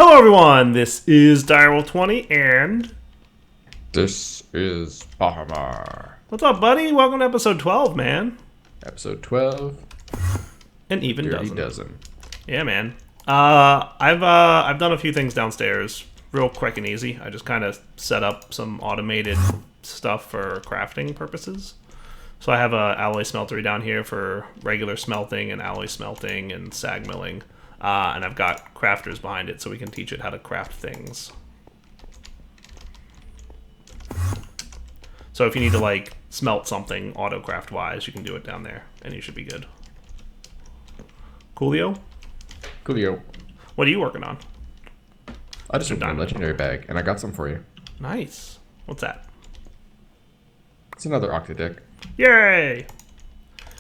Hello everyone, this is Direwolf20 and... This is Bahamar. What's up, buddy? Welcome to episode 12, man. Episode 12. An even Dirty dozen. dozen. Yeah, man. I've done a few things downstairs real quick and easy. I just kind of set up some automated stuff for crafting purposes. So I have a alloy smeltery down here for regular smelting and alloy smelting and sag milling. And I've got crafters behind it so we can teach it how to craft things. So if you need to like smelt something auto craft wise, you can do it down there and you should be good. Coolio? Coolio. What are you working on? I just opened a legendary bag and I got some for you. Nice. What's that? It's another Octadeck. Yay!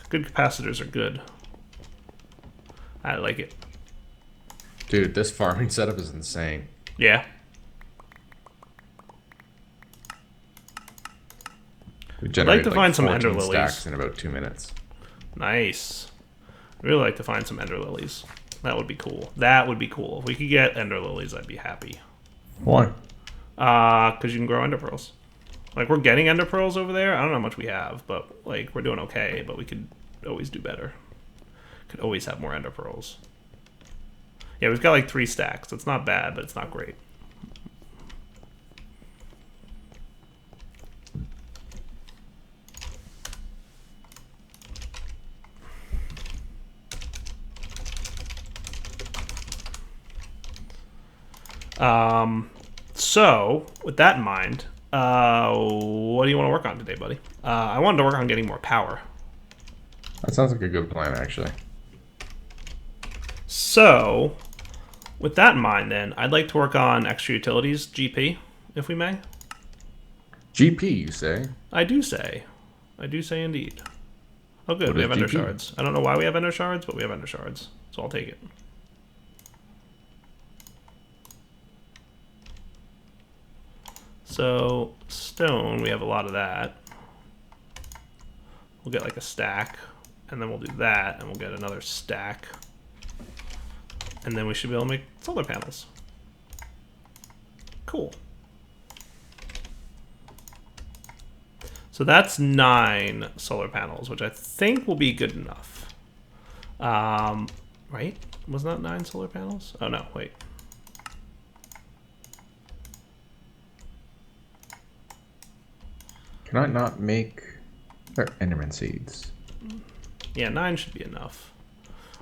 Good capacitors are good. I like it. Dude, this farming setup is insane. Yeah. We I'd generated like to find some 14 ender lilies. stacks in about 2 minutes. Nice. I'd really like to find some ender lilies. That would be cool. That would be cool. If we could get ender lilies, I'd be happy. Why? Because you can grow ender pearls. Like, we're getting ender pearls over there. I don't know how much we have, but, like, we're doing okay. But we could always do better. Could always have more ender pearls. Yeah, we've got, like, 3 stacks. It's not bad, but it's not great. So, with that in mind, what do you want to work on today, buddy? I wanted to work on getting more power. That sounds like a good plan, actually. So, with that in mind, then, I'd like to work on extra utilities, GP, if we may. GP, you say? I do say. I do say indeed. Oh, good. What We is have ender GP? shards. I don't know why we have ender shards, but we have ender shards. So I'll take it. So, stone, we have a lot of that. We'll get like a stack, and then we'll do that, and we'll get another stack. And then we should be able to make solar panels. Cool. So that's 9 solar panels, which I think will be good enough. Right? Was that 9 solar panels? Oh no, wait. Can I not make Enderman seeds? Yeah, 9 should be enough.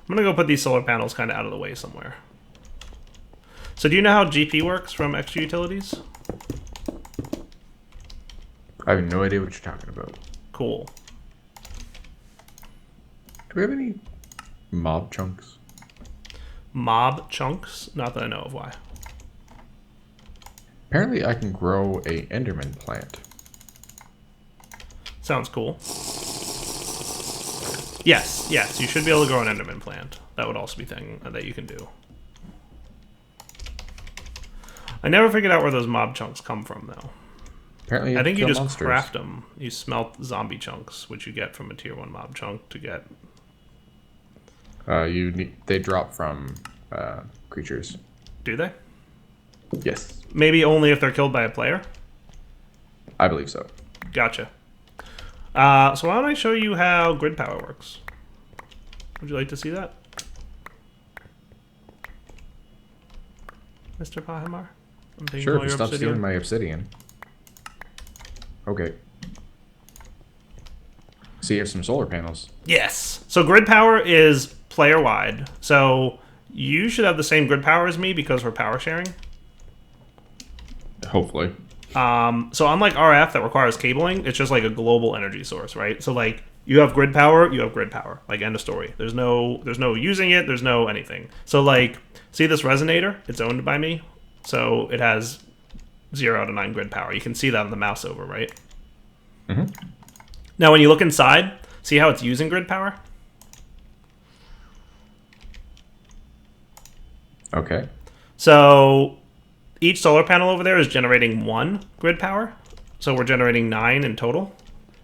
I'm gonna go put these solar panels kind of out of the way somewhere. So do you know how GP works from extra utilities? I have no idea what you're talking about. Cool. Do we have any mob chunks? Mob chunks? Not that I know of. Why? Apparently I can grow a Enderman plant. Sounds cool. Yes, you should be able to grow an Enderman plant. That would also be a thing that you can do. I never figured out where those mob chunks come from, though. Apparently I think you kill just monsters. craft them. You smelt zombie chunks, which you get from a tier 1 mob chunk to get. They drop from creatures. Do they? Yes, Maybe only if they're killed by a player? I believe so. Gotcha. So why don't I show you how grid power works? Would you like to see that? Mr. Pahamar? I'm taking Sure, all if you your stop obsidian. stealing my obsidian. Okay. So you have some solar panels. Yes. So grid power is player-wide. So you should have the same grid power as me because we're power sharing. Hopefully. So unlike RF that requires cabling, it's just like a global energy source, right? So like you have grid power, like end of story. There's no using it, there's no anything. So like, see this resonator? It's owned by me. So it has 0 out of 9 grid power. You can see that on the mouse over, right? Mm-hmm. Now when you look inside, see how it's using grid power? Okay. So each solar panel over there is generating 1 grid power. So we're generating 9 in total.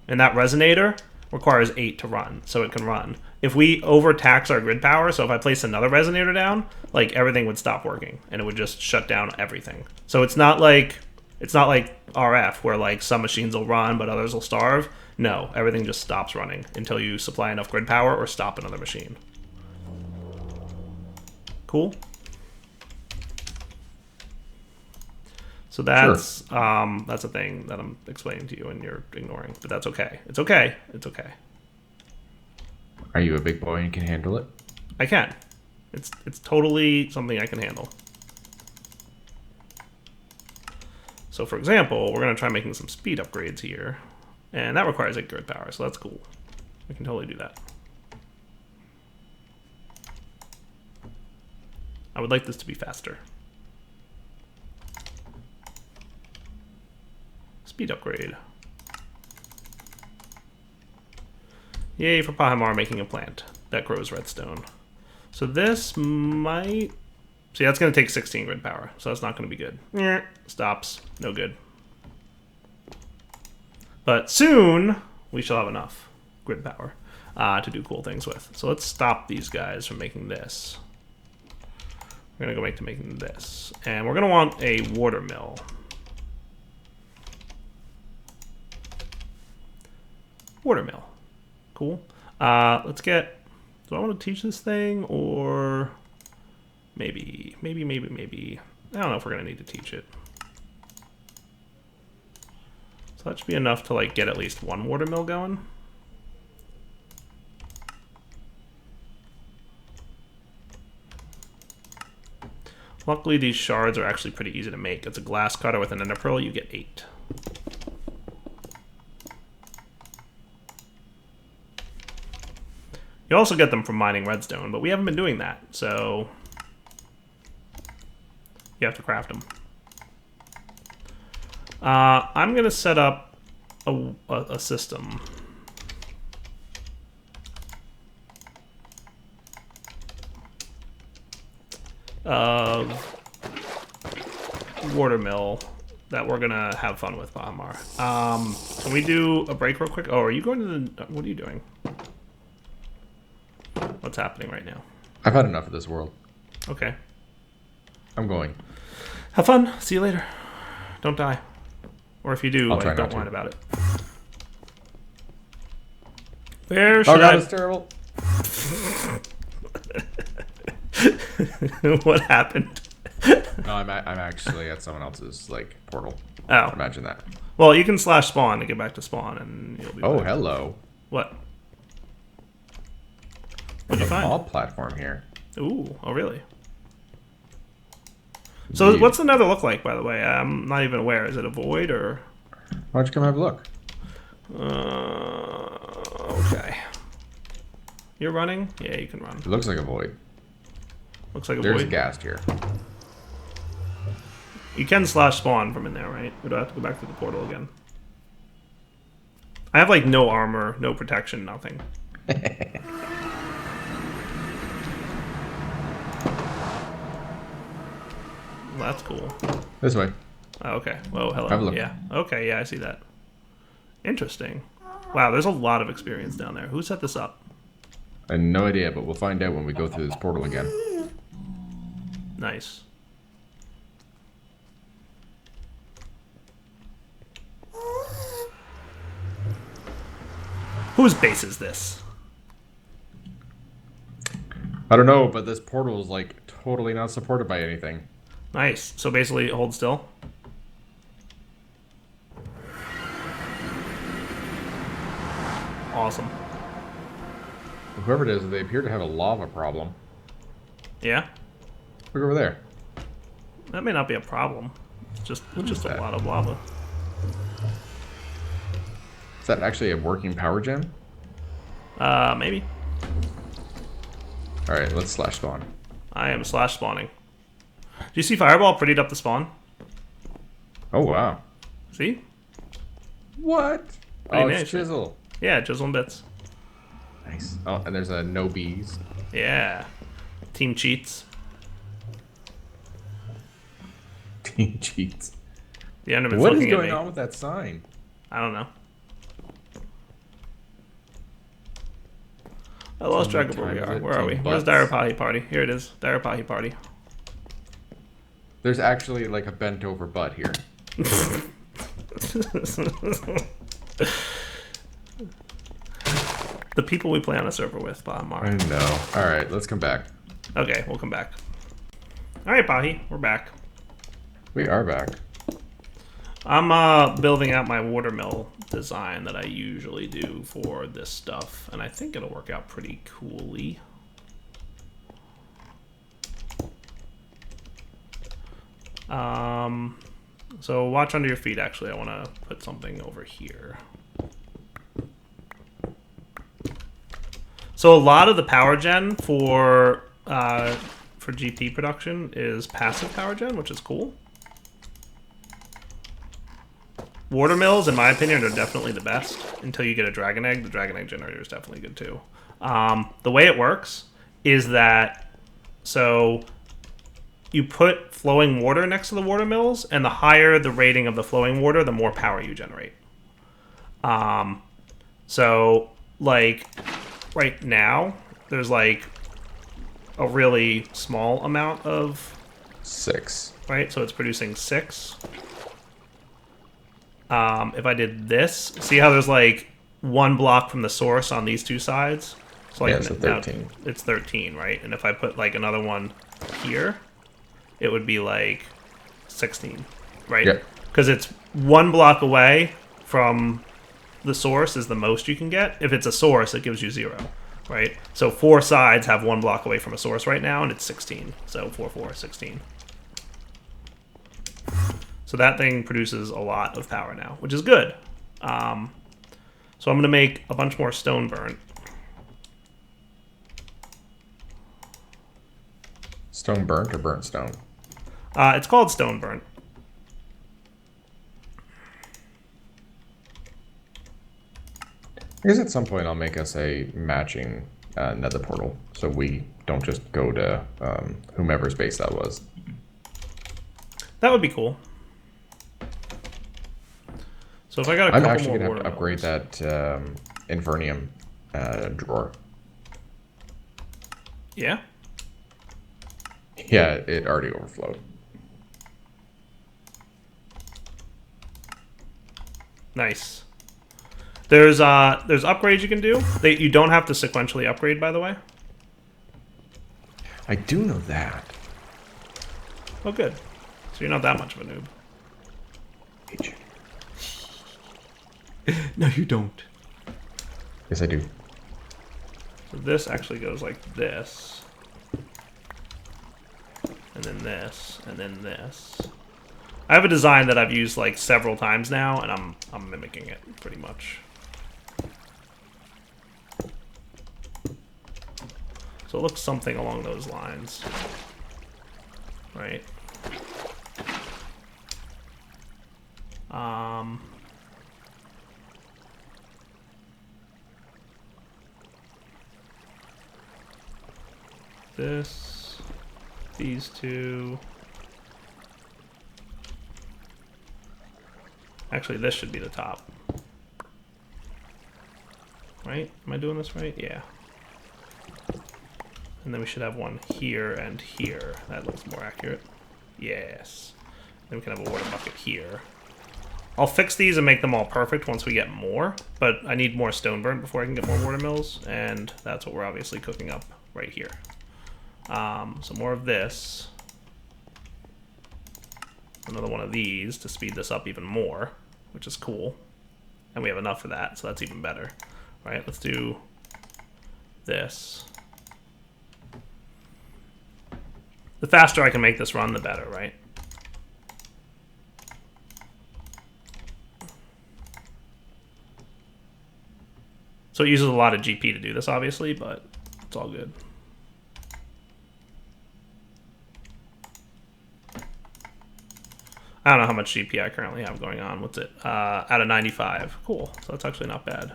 And that resonator requires 8 to run, so it can run. if we overtax our grid power, so if I place another resonator down, like everything would stop working and it would just shut down everything. So it's not like RF where like some machines will run but others will starve. No, everything just stops running until you supply enough grid power or stop another machine. Cool. So that's a thing that I'm explaining to you and you're ignoring, but that's okay. It's okay. It's okay. Are you a big boy and can handle it? I can. It's totally something I can handle. So for example, we're going to try making some speed upgrades here. And that requires 8 grid power, so that's cool. We can totally do that. I would like this to be faster. Speed upgrade. Yay for Pahamar making a plant that grows redstone. So this might... See, that's going to take 16 grid power, so that's not going to be good. Stops. No good. But soon, we shall have enough grid power to do cool things with. So let's stop these guys from making this. We're going to go back to making this. And we're going to want a water mill. Water mill. Cool. Let's get... Do I want to teach this thing? Or maybe. I don't know if we're going to need to teach it. So that should be enough to like get at least one water mill going. Luckily, these shards are actually pretty easy to make. It's a glass cutter with an ender pearl. You get 8. You also get them from mining redstone, but we haven't been doing that, so you have to craft them. I'm going to set up a system. Of water mill that we're going to have fun with, Bahamar. Can we do a break real quick? Oh, are you going to the... What are you doing? What's happening right now? I've had enough of this world. Okay. I'm going. Have fun. See you later. Don't die. Or if you do, like, don't whine about it. Where should God, it's terrible. What happened? No, I'm actually at someone else's like portal. Oh. Imagine that. Well, you can slash spawn to get back to spawn, and you'll be. Oh, back. hello. What? What'd you find? A platform here. Ooh. Oh, really? So what's the nether look like, by the way? I'm not even aware. Is it a void or? Why don't you come have a look? Okay. You're running? Yeah, you can run. It looks like a void. Looks like a There's void. ghast here. You can slash spawn from in there, right? We don't have to go back to the portal again. I have like no armor, no protection, nothing. Well, that's cool. This way. Oh, okay. Whoa, hello. Have a look. Yeah. Okay, yeah, I see that. Interesting. Wow, there's a lot of experience down there. Who set this up? I have no idea, but we'll find out when we go through this portal again. Nice. Whose base is this? I don't know, but this portal is like totally not supported by anything. Nice. So basically, hold still. Awesome. Whoever it is, they appear to have a lava problem. Yeah? Look over there. That may not be a problem. It's just a lot of lava. Is that actually a working power gen? Maybe. Alright, let's slash spawn. I am slash spawning. Do you see Fireball prettied up the spawn? Oh, wow. See? What? Pretty Oh, nice. it's chisel. Yeah, chisel and bits. Nice. Oh, and there's a no bees. Yeah. Team cheats. Team cheats. The Enderman's What is looking at going me. on with that sign? I don't know. I lost track of where we are. Where are we? Where's Darapahi Party? Here it is. Darapahi Party. There's actually like a bent over butt here. The people we play on a server with, Bahmar. I know. Alright, let's come back. Okay, we'll come back. Alright, Pahi, we're back. We are back. I'm building out my watermill design that I usually do for this stuff, and I think it'll work out pretty coolly. So watch under your feet, actually. I want to put something over here. So a lot of the power gen for GP production is passive power gen, which is cool. Water mills, in my opinion, are definitely the best until you get a dragon egg. The dragon egg generator is definitely good too. The way it works is that you put flowing water next to the water mills, and the higher the rating of the flowing water, the more power you generate. So like right now, there's like a really small amount of 6. Right, so it's producing 6. If I did this, see how there's like one block from the source on these two sides? So like yeah, so 13. It's 13, right? And if I put like another one here, it would be like 16, right? Yeah. Because it's one block away from the source is the most you can get. If it's a source, it gives you 0, right? So 4 sides have one block away from a source right now, and it's 16. So 4, 4, 16. So that thing produces a lot of power now, which is good. So I'm going to make a bunch more stone burnt. Stone burnt or burnt stone? It's called stone burnt. I guess at some point I'll make us a matching nether portal, so we don't just go to whomever's base that was. That would be cool. So if I got a couple more, I'm actually gonna have to upgrade that Infernium drawer. Yeah. Yeah, it already overflowed. Nice. There's upgrades you can do. You don't have to sequentially upgrade, by the way. I do know that. Oh, good. So you're not that much of a noob. No, you don't. Yes, I do. So this actually goes like this. And then this, and then this. I have a design that I've used like several times now, and I'm mimicking it pretty much. So it looks something along those lines. Right? These two. Actually, this should be the top. Right? Am I doing this right? Yeah. And then we should have one here and here. That looks more accurate. Yes. Then we can have a water bucket here. I'll fix these and make them all perfect once we get more, but I need more stone burnt before I can get more water mills, and that's what we're obviously cooking up right here. So more of this. Another one of these to speed this up even more, which is cool. And we have enough for that, so that's even better. All right, let's do this. The faster I can make this run, the better, right? So it uses a lot of GP to do this, obviously, but it's all good. I don't know how much GP I currently have going on. What's it? Out of 95. Cool. So that's actually not bad.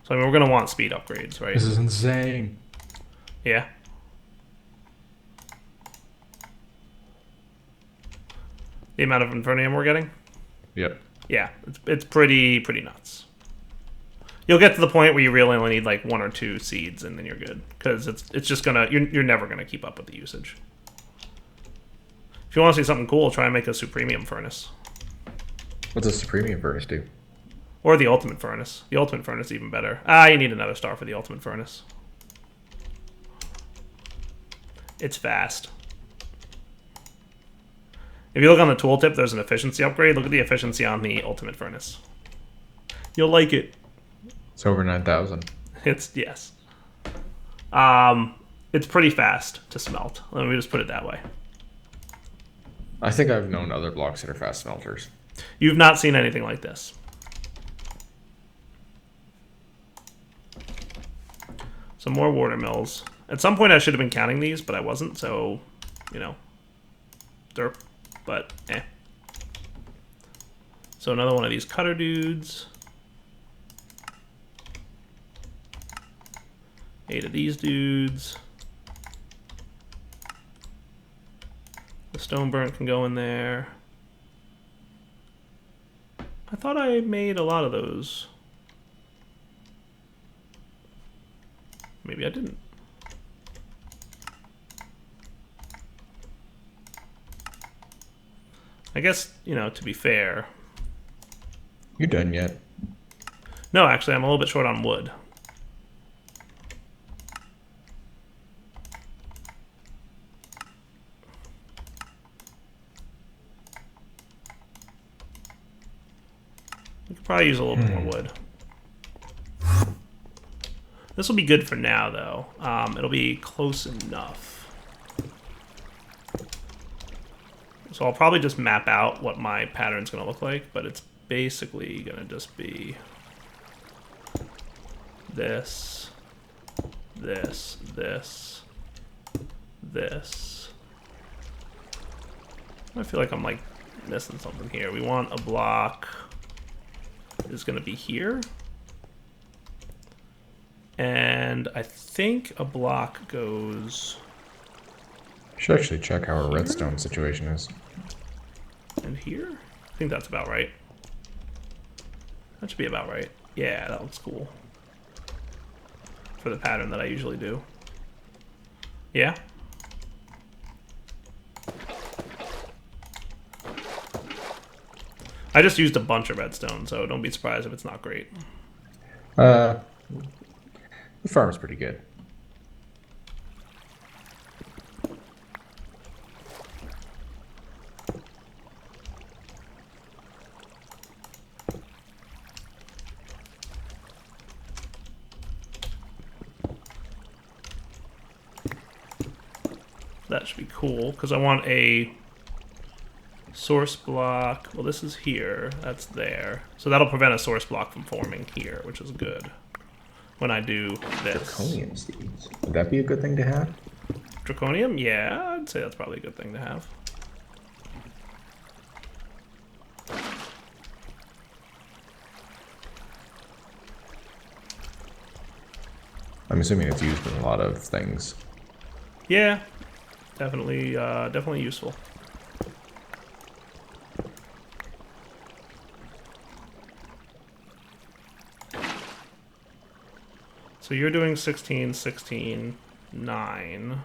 So I mean, we're going to want speed upgrades, right? This is insane. Yeah. The amount of Infernium we're getting? Yep. Yeah, it's pretty nuts. You'll get to the point where you really only need like 1 or 2 seeds, and then you're good. Because it's just gonna you're never gonna keep up with the usage. If you want to see something cool, try and make a Supremium furnace. What's a Supremium furnace do? Or the Ultimate furnace. The Ultimate furnace is even better. Ah, you need another star for the Ultimate furnace. It's fast. If you look on the tooltip, there's an efficiency upgrade. Look at the efficiency on the Ultimate furnace. You'll like it. It's over 9,000. It's, yes. It's pretty fast to smelt. Let me just put it that way. I think I've known other blocks that are fast smelters. You've not seen anything like this. Some more water mills. At some point I should have been counting these, but I wasn't, so, you know, derp, but eh. So another one of these cutter dudes. 8 of these dudes. The stone burnt can go in there. I thought I made a lot of those. Maybe I didn't. I guess, you know, to be fair. You done yet? No, actually, I'm a little bit short on wood. We could probably use a little bit more wood. This will be good for now, though. It'll be close enough. So I'll probably just map out what my pattern's going to look like, but it's basically going to just be this, this, this, this. I feel like I'm like missing something here. We want a block is going to be here. And I think a block goes... Should actually check how our redstone situation is. And here? I think that's about right. That should be about right. Yeah, that looks cool. For the pattern that I usually do. Yeah? I just used a bunch of redstone, so don't be surprised if it's not great. The farm's pretty good. That should be cool, because I want a source block. Well, this is here. That's there. So that'll prevent a source block from forming here, which is good. When I do this. Draconium seeds. Would that be a good thing to have? Draconium? Yeah, I'd say that's probably a good thing to have. I'm assuming it's used in a lot of things. Yeah, definitely, definitely useful. So you're doing 16, 16, 9.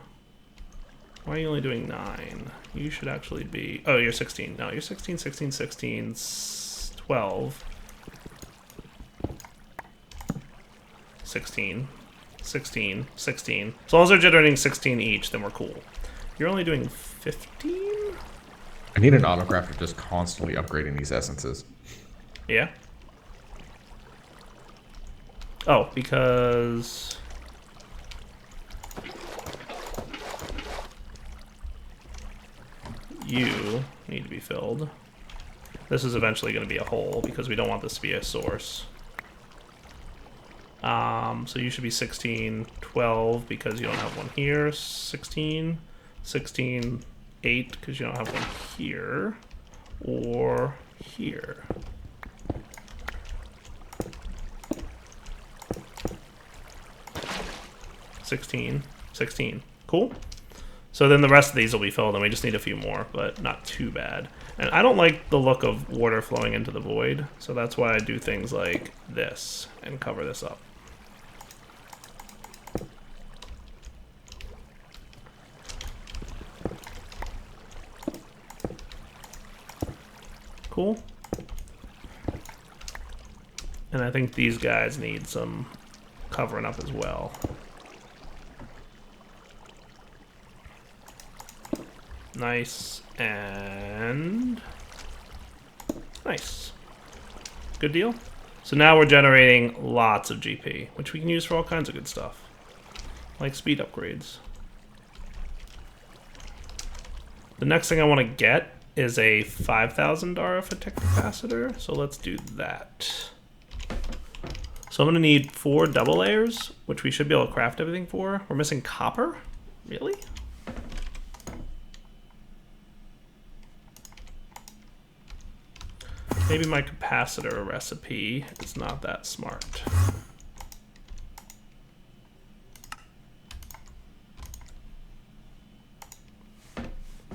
Why are you only doing 9? You should actually be... Oh, you're 16. No, you're 16, 16, 16, 12. 16, 16, 16. As long as they're generating 16 each, then we're cool. You're only doing 15? I need an autocrafter just constantly upgrading these essences. Yeah. Oh, because... you need to be filled. This is eventually going to be a hole because we don't want this to be a source. So you should be 16, 12 because you don't have one here. 16, 16, 8 because you don't have one here. Or here. $16. Cool. So then the rest of these will be filled, and we just need a few more, but not too bad. And I don't like the look of water flowing into the void, so that's why I do things like this and cover this up. Cool. And I think these guys need some covering up as well. Nice and nice. Good deal. So now we're generating lots of GP, which we can use for all kinds of good stuff, like speed upgrades. The next thing I want to get is a 5,000 RF attack capacitor, so let's do that. So I'm going to need 4 double layers, which we should be able to craft everything for. We're missing copper? Really? Maybe my capacitor recipe is not that smart.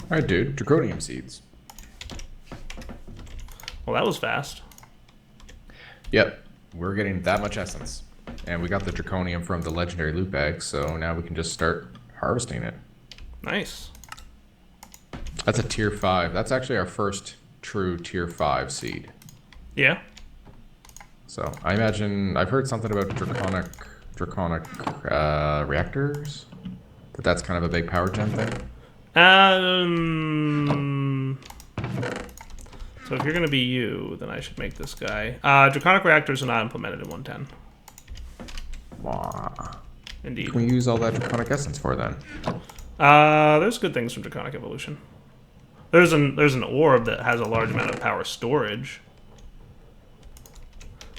Alright, dude. Draconium seeds. Well, that was fast. Yep. We're getting that much essence. And we got the draconium from the legendary loot bag, so now we can just start harvesting it. Nice. That's a tier 5. That's actually our first true tier 5 seed. Yeah. So I imagine I've heard something about draconic reactors. That's kind of a big power gen thing. So if you're gonna be you, then I should make this guy. Draconic reactors are not implemented in 110. Wow. Indeed. What can we use all that draconic essence for then? There's good things from draconic evolution. There's an orb that has a large amount of power storage.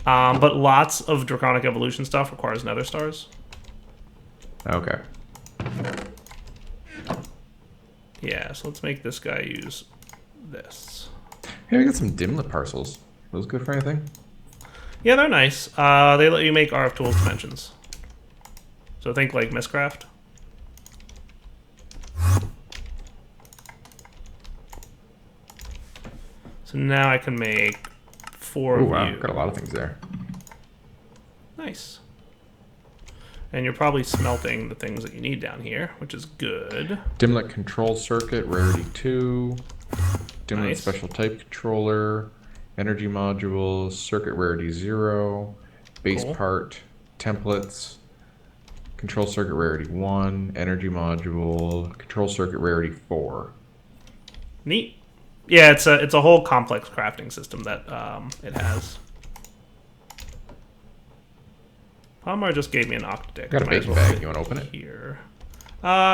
But lots of draconic evolution stuff requires nether stars. Okay. Yeah, so let's make this guy use this. Hey, we got some dimlet parcels. Those good for anything? Yeah, they're nice. They let you make RF tools dimensions. So think like Mistcraft. So now I can make 4 Oh of wow, you. got a lot of things there. Nice. And you're probably smelting the things that you need down here, which is good. Dimlet control circuit, rarity 2. Dimlet Nice. special type controller. Energy module, circuit rarity 0. Base Cool. part, templates. Control circuit rarity 1. Energy module, control circuit rarity 4. Neat. Yeah, it's a whole complex crafting system that it has. Palmar just gave me an octadic. Got a Might as bacon well bag. put You want to open it? Here.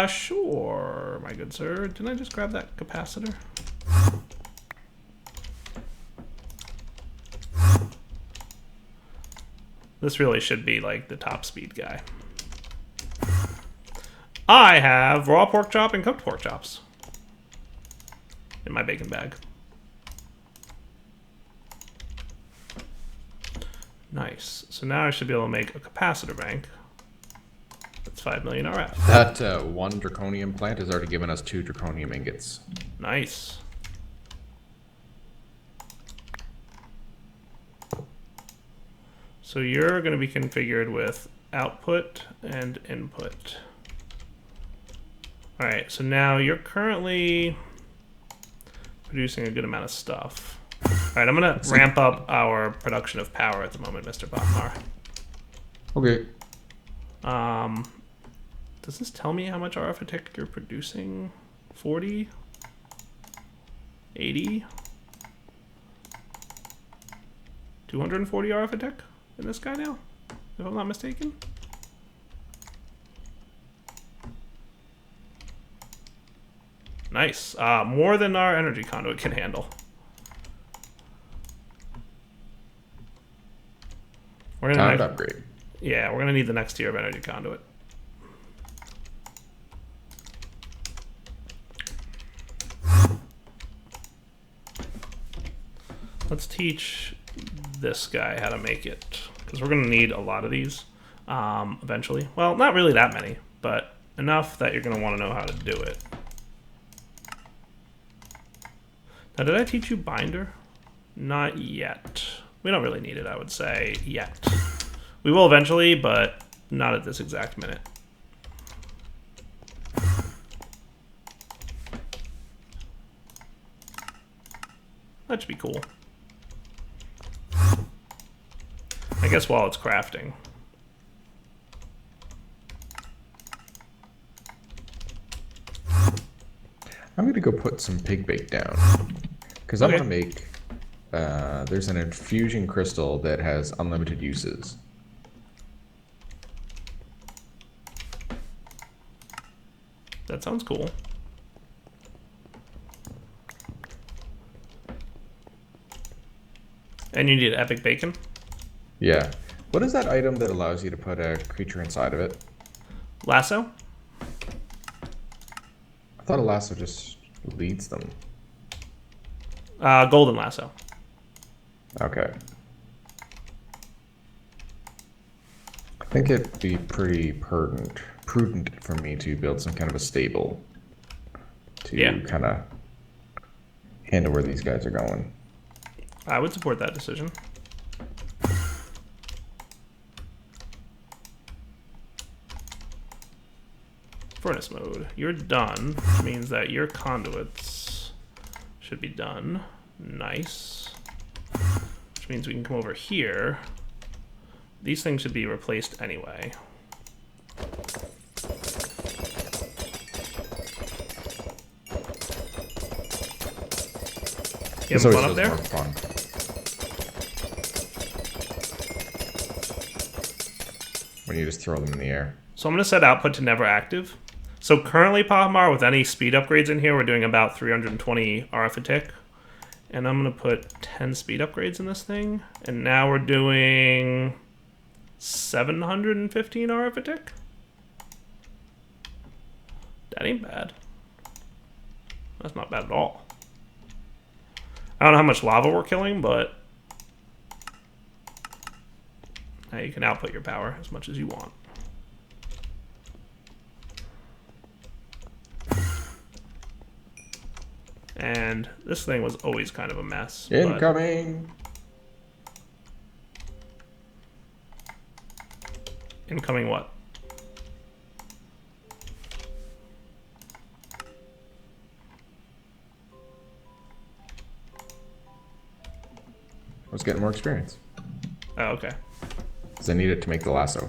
Sure, my good sir. Didn't I just grab that capacitor? This really should be like the top speed guy. I have raw pork chop and cooked pork chops in my bacon bag. Nice. So now I should be able to make a capacitor bank. That's 5 million RF. That one draconium plant has already given us 2 draconium ingots. Nice. So you're going to be configured with output and input. All right, so now you're currently producing a good amount of stuff. All right, I'm going to ramp up our production of power at the moment, Mr. Botmar. Okay. Does this tell me how much RF tech you're producing? 40? 80? 240 RF tech in this guy now, if I'm not mistaken? Nice. More than our energy conduit can handle. We're gonna Upgrade. Yeah, we're gonna need the next tier of energy conduit. Let's teach this guy how to make it, because we're gonna need a lot of these eventually. Well, not really that many, but enough that you're gonna want to know how to do it. Now, did I teach you binder? Not yet. We don't really need it, I would say, yet. We will eventually, but not at this exact minute. That should be cool. I guess while it's crafting. I'm going to go put some pig bait down. Because I want to make... there's an infusion crystal that has unlimited uses. That sounds cool. And you need epic bacon? Yeah. What is that item that allows you to put a creature inside of it? Lasso? I thought a lasso just leads them. Golden lasso. Okay. I think it'd be pretty prudent for me to build some kind of a stable to kind of handle where these guys are going. I would support that decision. Furnace mode. You're done, which means that your conduits should be done. Nice. Which means we can come over here. These things should be replaced anyway. You having fun up there? More fun. When you just throw them in the air. So I'm going to set output to never active. So currently, Pahmar, with any speed upgrades in here, we're doing about 320 RF a tick. And I'm going to put 10 speed upgrades in this thing. And now we're doing 715 RF a tick. That ain't bad. That's not bad at all. I don't know how much lava we're killing, but now you can output your power as much as you want. And this thing was always kind of a mess. Incoming! Incoming what? I was getting more experience. Oh, okay. Because I need it to make the lasso.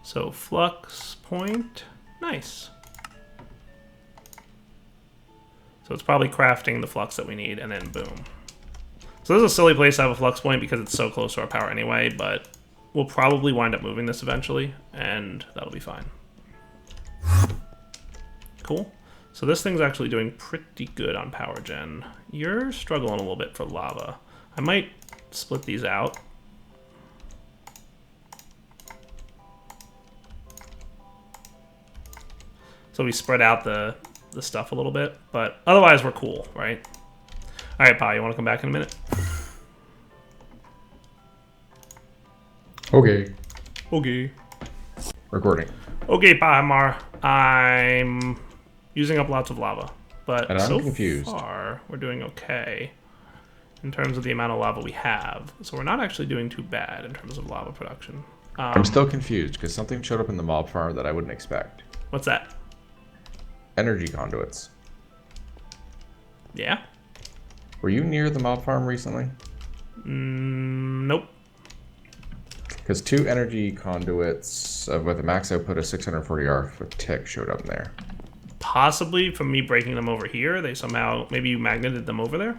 So flux point, nice. So it's probably crafting the flux that we need, and then boom. So this is a silly place to have a flux point because it's so close to our power anyway, but we'll probably wind up moving this eventually, and that'll be fine. Cool. So this thing's actually doing pretty good on power gen. You're struggling a little bit for lava. I might split these out. So we spread out the stuff a little bit, but otherwise we're cool, right? All right, Pa, you want to come back in a minute? Okay. Okay. Recording. Okay, Pa Hamar. I'm using up lots of lava, but And I'm so confused. far we're doing okay in terms of the amount of lava we have. So we're not actually doing too bad in terms of lava production. I'm still confused because something showed up in the mob farm that I wouldn't expect. What's that? Energy conduits. Yeah? Were you near the mob farm recently? Nope. Because 2 energy conduits with a max output of 640 RF a tick showed up there. Possibly from me breaking them over here. They somehow, maybe you magneted them over there?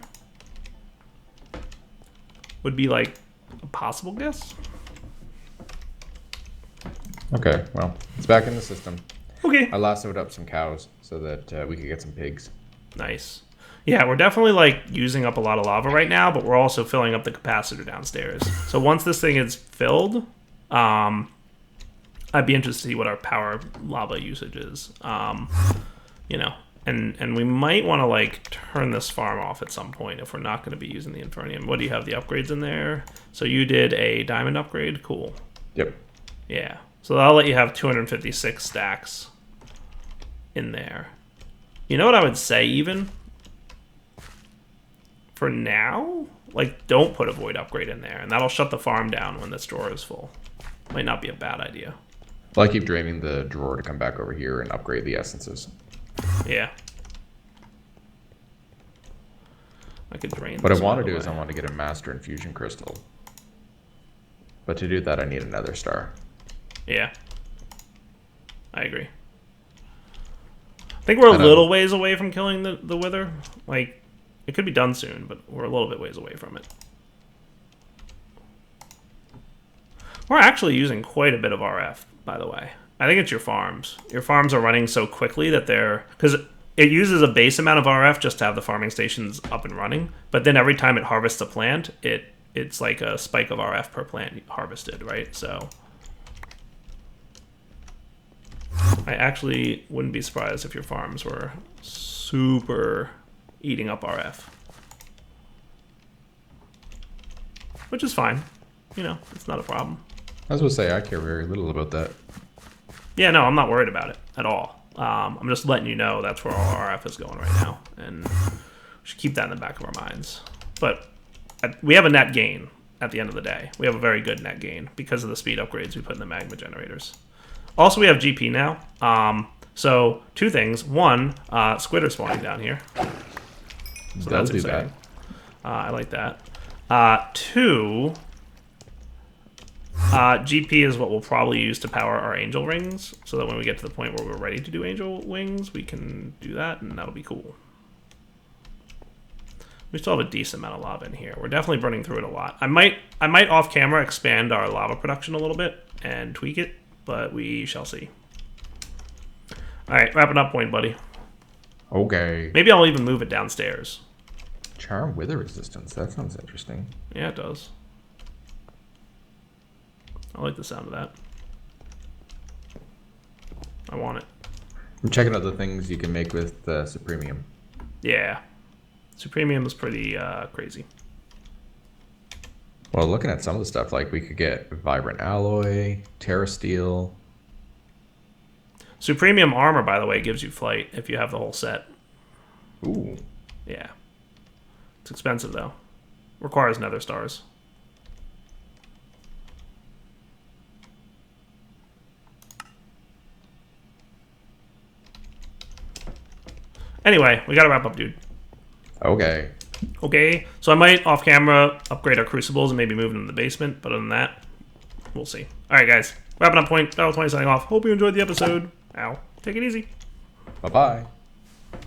Would be like a possible guess. Okay, well, it's back in the system. Okay. I lassoed up some cows so that we could get some pigs. Nice. Yeah, we're definitely like using up a lot of lava right now, but we're also filling up the capacitor downstairs. So once this thing is filled, I'd be interested to see what our power lava usage is. You know, And we might want to, like, turn this farm off at some point if we're not going to be using the Infernium. What do you have, the upgrades in there? So you did a diamond upgrade? Cool. Yep. Yeah. So I'll let you have 256 stacks in there. You know what I would say, even? For now? Like, don't put a void upgrade in there, and that'll shut the farm down when this drawer is full. Might not be a bad idea. Well, I keep draining the drawer to come back over here and upgrade the essences. Yeah. I could drain What I this, want by to the do is way. I want to get a master infusion crystal. But to do that, I need another star. Yeah. I agree. I think we're a little ways away from killing the wither. Like, it could be done soon, but we're a little bit ways away from it. We're actually using quite a bit of RF, by the way. I think it's your farms. Your farms are running so quickly that they're... Because it uses a base amount of RF just to have the farming stations up and running, but then every time it harvests a plant, it's like a spike of RF per plant harvested, right? So I actually wouldn't be surprised if your farms were super eating up RF. Which is fine. You know, it's not a problem. I was going to say, I care very little about that. Yeah, no, I'm not worried about it at all. I'm just letting you know that's where all RF is going right now, and we should keep that in the back of our minds. But we have a net gain at the end of the day. We have a very good net gain because of the speed upgrades we put in the magma generators. Also, we have GP now. So, two things. One, squid are spawning down here. So that's exciting. I like that. Two... GP is what we'll probably use to power our angel rings, so that when we get to the point where we're ready to do angel wings, we can do that, and that'll be cool. We still have a decent amount of lava in here. We're definitely burning through it a lot. I might off camera expand our lava production a little bit and tweak it, but we shall see. Alright, wrapping up point, buddy. Okay. Maybe I'll even move it downstairs. Charm wither resistance. That sounds interesting. Yeah, it does. I like the sound of that. I want it. I'm checking out the things you can make with Supremium. Yeah. Supremium is pretty crazy. Well, looking at some of the stuff, like we could get Vibrant Alloy, Terra Steel. Supremium armor, by the way, gives you flight if you have the whole set. Ooh. Yeah. It's expensive, though. Requires nether stars. Anyway, we gotta wrap up, dude. Okay. Okay, so I might, off camera, upgrade our crucibles and maybe move them in the basement, but other than that, we'll see. Alright, guys. Wrapping up point. Battle 20 signing off. Hope you enjoyed the episode. Ow. Take it easy. Bye-bye.